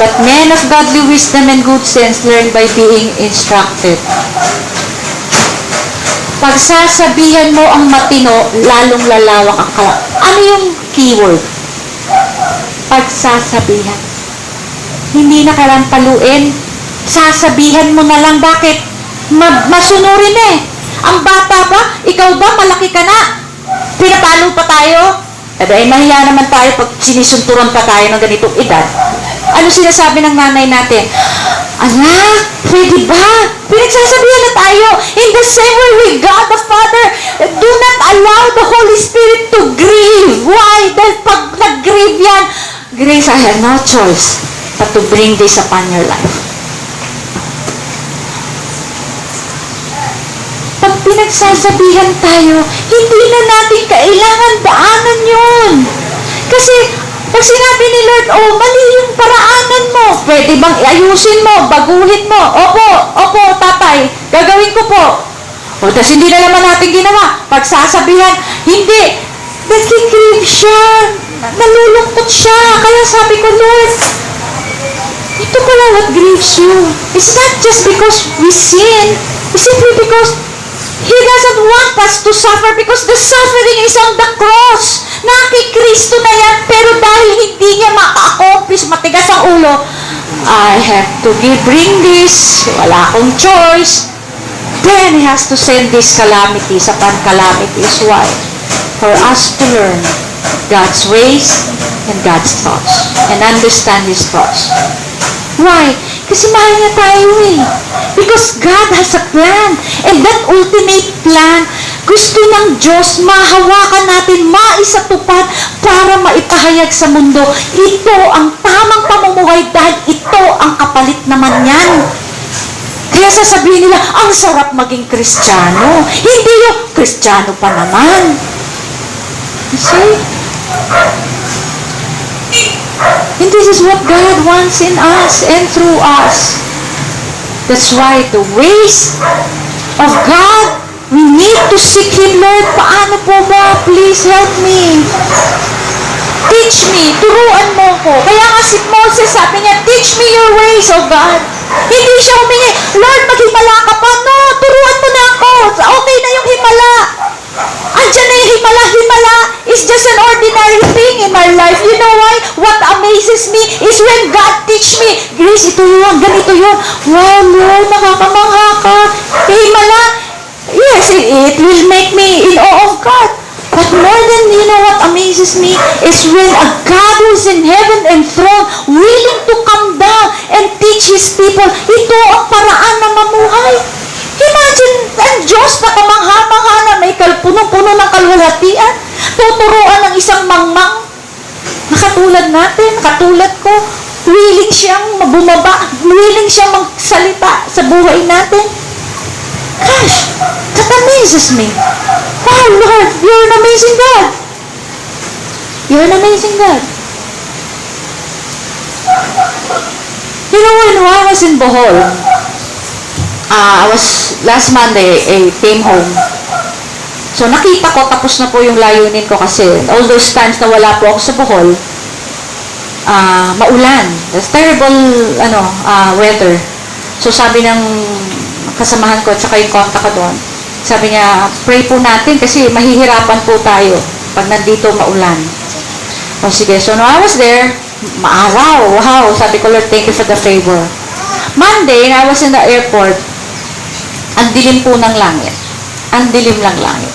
But men of godly wisdom and good sense learn by being instructed. Pagsasabihan mo ang matino, lalong lalawak ang kala. Ano yung keyword? Pagsasabihan. Hindi na kailangan paluin. Sasabihan mo na lang. Bakit? Masunurin eh. Ang bata ba? Ikaw ba? Malaki ka na. Pinapalo pa tayo? Ay mahiya naman tayo pag sinisunturan pa tayo ng ganitong edad. Ano sinasabi ng nanay natin? Anak, pwede ba? Pinagsasabihan na tayo. In the same way with God the Father, do not allow the Holy Spirit to grieve. Why? Dahil pag nag-grieve yan, Grace, I have no choice but to bring this upon your life. Pag pinagsasabihan tayo, hindi na natin kailangan daanan yun. Kasi, pag sinabi ni Lord, oh, mali yung paraanan mo. Pwede bang ayusin mo, baguhin mo? Opo, tatay, gagawin ko po. O, tas hindi na naman natin ginawa. Pagsasabihan, hindi. Nag-grieve siya. Nalulungkot siya. Kaya sabi ko, Lord, ito pala what grieves you. It's not just because we sin. It's simply because He doesn't want us to suffer because the suffering is on the cross. Nakikristo na yan, pero dahil hindi niya maka-accomplish, matigas ang ulo, I have to bring this, wala akong choice. Then He has to send these calamities upon calamities. Why? For us to learn God's ways and God's thoughts and understand His thoughts. Why? Kasi mahal niya tayo eh. Because God has a plan. And that ultimate plan, gusto ng Diyos, mahawakan natin, maisatupad para maipahayag sa mundo. Ito ang tamang pamumuhay dahil ito ang kapalit naman yan. Kaya sasabihin nila, ang sarap maging Kristiyano. Hindi yung Kristiyano pa naman. You see? And this is what God wants in us and through us. That's why the ways of God, we need to seek Him. Lord, paano po ba? Please help me. Teach me. Turuan mo ko. Kaya nga si Moses, sabi niya, teach me your ways, O God. Hindi siya humingi, Lord, maghimala ka pa. No, turuan mo na ako. Okay na yung himala. Andiyan na yung himala. Himala is just an ordinary thing in my life. You know why? What amazes me is when God teach me, Grace, ito yun, ganito yun. Wow, Lord, nakakamangha ka. Himala, yes, it will make me in awe of God. But more than, you know what amazes me is when a God who's in heaven and throne willing to come down and teach His people, ito ang paraan na mamuhay. Imagine, ang Diyos na kamangha-mangha na may punong-puno ng kalwalhatian, tuturuan ng isang mangmang na katulad natin, katulad ko, willing siyang bumaba, willing siyang magsalita sa buhay natin. Gosh, that amazes me. Wow, Lord, you're an amazing God. You're an amazing God. You know, when I was in Bohol, last Monday, I came home. So, nakita ko, tapos na po yung layunin ko kasi all those times na wala po ako sa Bohol, maulan. That's terrible, weather. So, sabi ng kasamahan ko at saka yung contact ko doon, sabi niya, pray po natin kasi mahihirapan po tayo pag nandito maulan. O sige, so no, I was there, maaraw, wow, sabi ko, Lord, thank you for the favor. Monday, I was in the airport, ang dilim po ng langit. Ang dilim lang langit.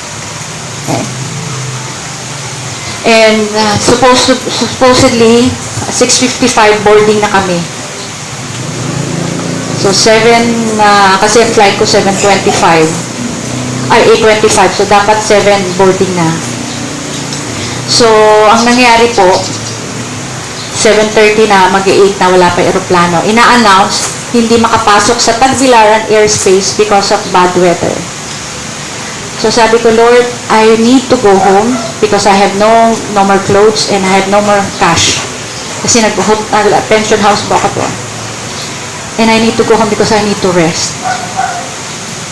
Okay. And supposedly, 6:55 boarding na kami. So, kasi ang flight ko 7:25. Ay, 8:25. So, dapat 7 boarding na. So, ang nangyari po, 7:30 na, mag-8 na, wala pa aeroplano. Ina-announce, hindi makapasok sa Tagbilaran airspace because of bad weather. So, sabi ko, Lord, I need to go home because I have no more clothes and I have no more cash. Kasi pension house po ako po. And I need to go home because I need to rest.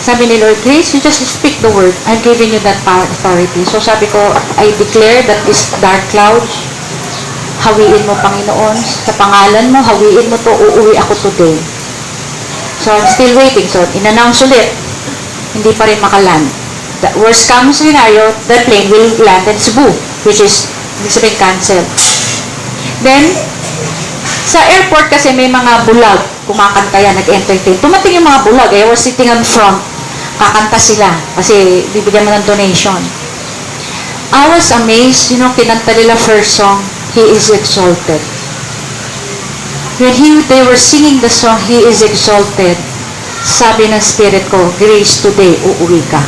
Sabi ni Lord, Grace, you just speak the word. I've given you that power, authority. So sabi ko, I declare that this dark clouds, hawiin mo, Panginoon. Sa pangalan mo, hawiin mo to, uuwi ako today. So I'm still waiting. So in-announce ulit, hindi pa rin makaland. The worst comes scenario, the plane will land in Cebu, which is, ibig sabihin, cancel. Then, sa airport kasi may mga bulag, kumakanta yan, nag-entertain. Tumating yung mga bulag, I was sitting on front, kakanta sila, kasi bibigyan mo ng donation. I was amazed, kinanta nila first song, He is Exalted. When they were singing the song, He is Exalted, sabi ng spirit ko, Grace, today, uuwi ka.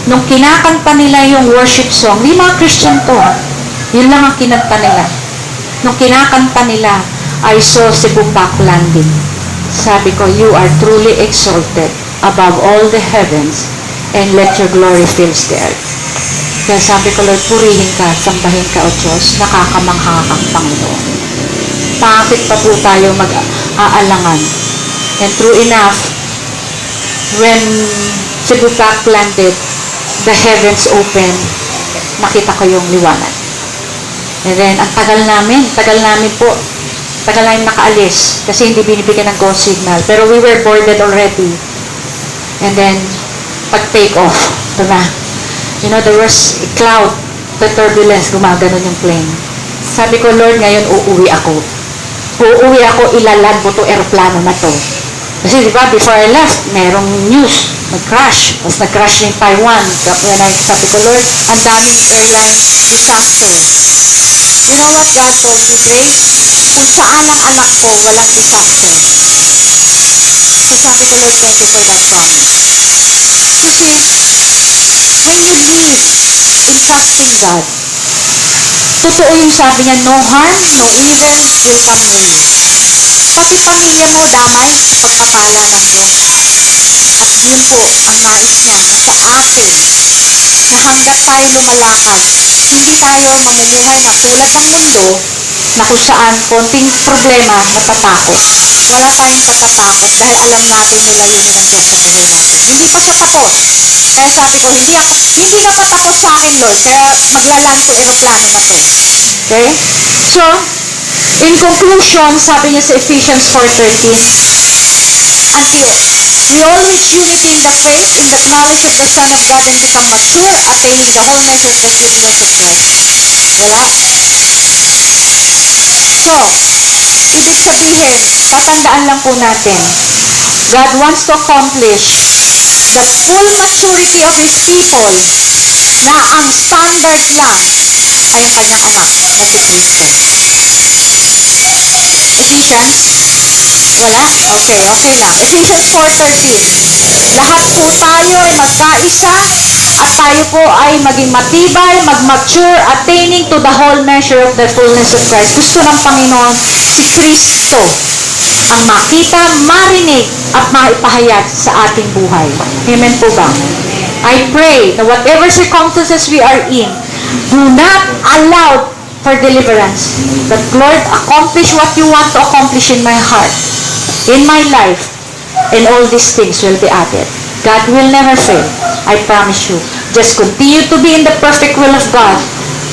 Nung kinakanta nila yung worship song, hindi mga Christian to, yun lang ang kinanta nila. Nung kinakanta nila, I saw Cebu back landing. Sabi ko, you are truly exalted above all the heavens and let your glory fills the earth. Kaya sabi ko, Lord, purihin ka, sambahin ka, O Diyos, nakakamangha kang Panginoon. Bakit pa po tayo mag-aalangan? And true enough, when Cebu back landed, the heavens opened, nakita ko yung liwanag. And then, ang tagal namin po, tagal namin nakaalis kasi hindi binibigyan ng go signal. Pero we were boarded already. And then, pag take off, diba? There was a cloud the turbulence, gumaganon yung plane. Sabi ko, Lord, ngayon uuwi ako. Uuwi ako, ilalad mo to aeroplano na to. Kasi di ba, before I left, merong news, nag-crash. Tapos nag-crash yung Taiwan. Sabi ko, Lord, ang daming airline disaster. You know what God told me, Grace? Kung saan ang anak ko, walang disaster. So sabi ko, Lord, thank you for that promise. Kasi, when you believe in trusting God, totoo yung sabi niya, no harm, no evil will come near you. Pati pamilya mo, damay, pagpapala ng Diyos. At yun po, ang nais niya na sa atin, na hanggat tayo lumalakad, hindi tayo mamumuhay na tulad ng mundo, na kung saan konting problema, natatakot. Wala tayong patatakot dahil alam natin yung layunin ng Diyos sa buhay natin. Hindi pa siya tapos. Kaya sabi ko, hindi ka pa tapos sa akin, Lord. Kaya maglaland ko aeroplano na to. Okay? So, in conclusion, sabi niya sa Ephesians 4:13, until we all reach unity in the faith, in the knowledge of the Son of God, and become mature, attaining the whole measure of the fullness of Christ. Wala? So, ibig sabihin, tatandaan lang po natin, God wants to accomplish the full maturity of His people na ang standard lang ay ang kanyang anak na si Kristo. Ephesians? Wala? Okay lang. Ephesians 4:13. Lahat po tayo ay magkaisa at tayo po ay maging matibay, mag-mature, attaining to the whole measure of the fullness of Christ. Gusto ng Panginoon si Kristo ang makita, marinig at maipahayag sa ating buhay. Amen po ba? I pray that whatever circumstances we are in, do not allow for deliverance. That Lord, accomplish what you want to accomplish in my heart, in my life, and all these things will be added. God will never fail. I promise you. Just continue to be in the perfect will of God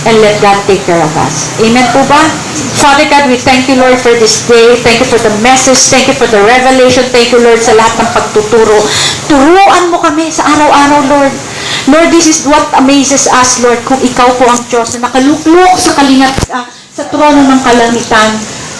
and let God take care of us. Amen po ba? Father God, we thank you, Lord, for this day. Thank you for the message. Thank you for the revelation. Thank you, Lord, sa lahat ng pagtuturo. Turuan mo kami sa araw-araw, Lord. Lord, this is what amazes us, Lord, kung ikaw po ang Diyos na nakaluklok sa sa trono ng kalangitan,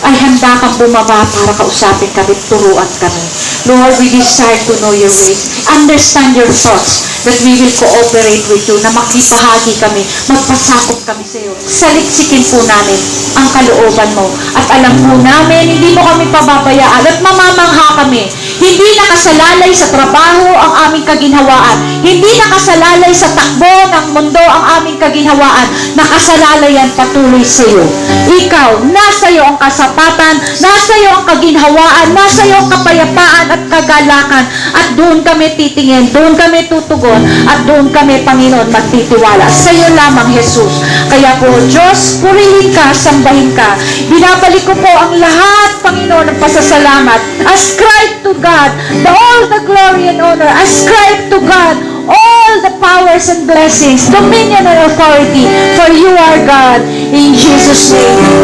ay handa kang bumaba para kausapin kami, turuan kami. Lord, we desire to know your ways. Understand your thoughts that we will cooperate with you, na makipahagi kami, magpasakop kami sa iyo. Saliksikin po namin ang kalooban mo. At alam po namin, hindi mo kami pababayaan at mamamangha kami. Hindi nakasalalay sa trabaho ang aming kaginhawaan. Hindi nakasalalay sa takbo ng mundo ang aming kaginhawaan. Nakasalalay yan patuloy sa iyo. Ikaw, nasa iyo ang kasapatan, nasa iyo ang kaginhawaan, nasa iyo ang kapayapaan at kagalakan. At doon kami titingin, doon kami tutugon, at doon kami, Panginoon, magtitiwala. Sa iyo lamang, Jesus. Kaya po, Diyos, purihin ka, sambahin ka. Binabalik ko po ang lahat, Panginoon, ng pasasalamat. Ascribe to God all the glory and honor. Ascribe to God all the powers and blessings, dominion and authority. For you are God. In Jesus' name.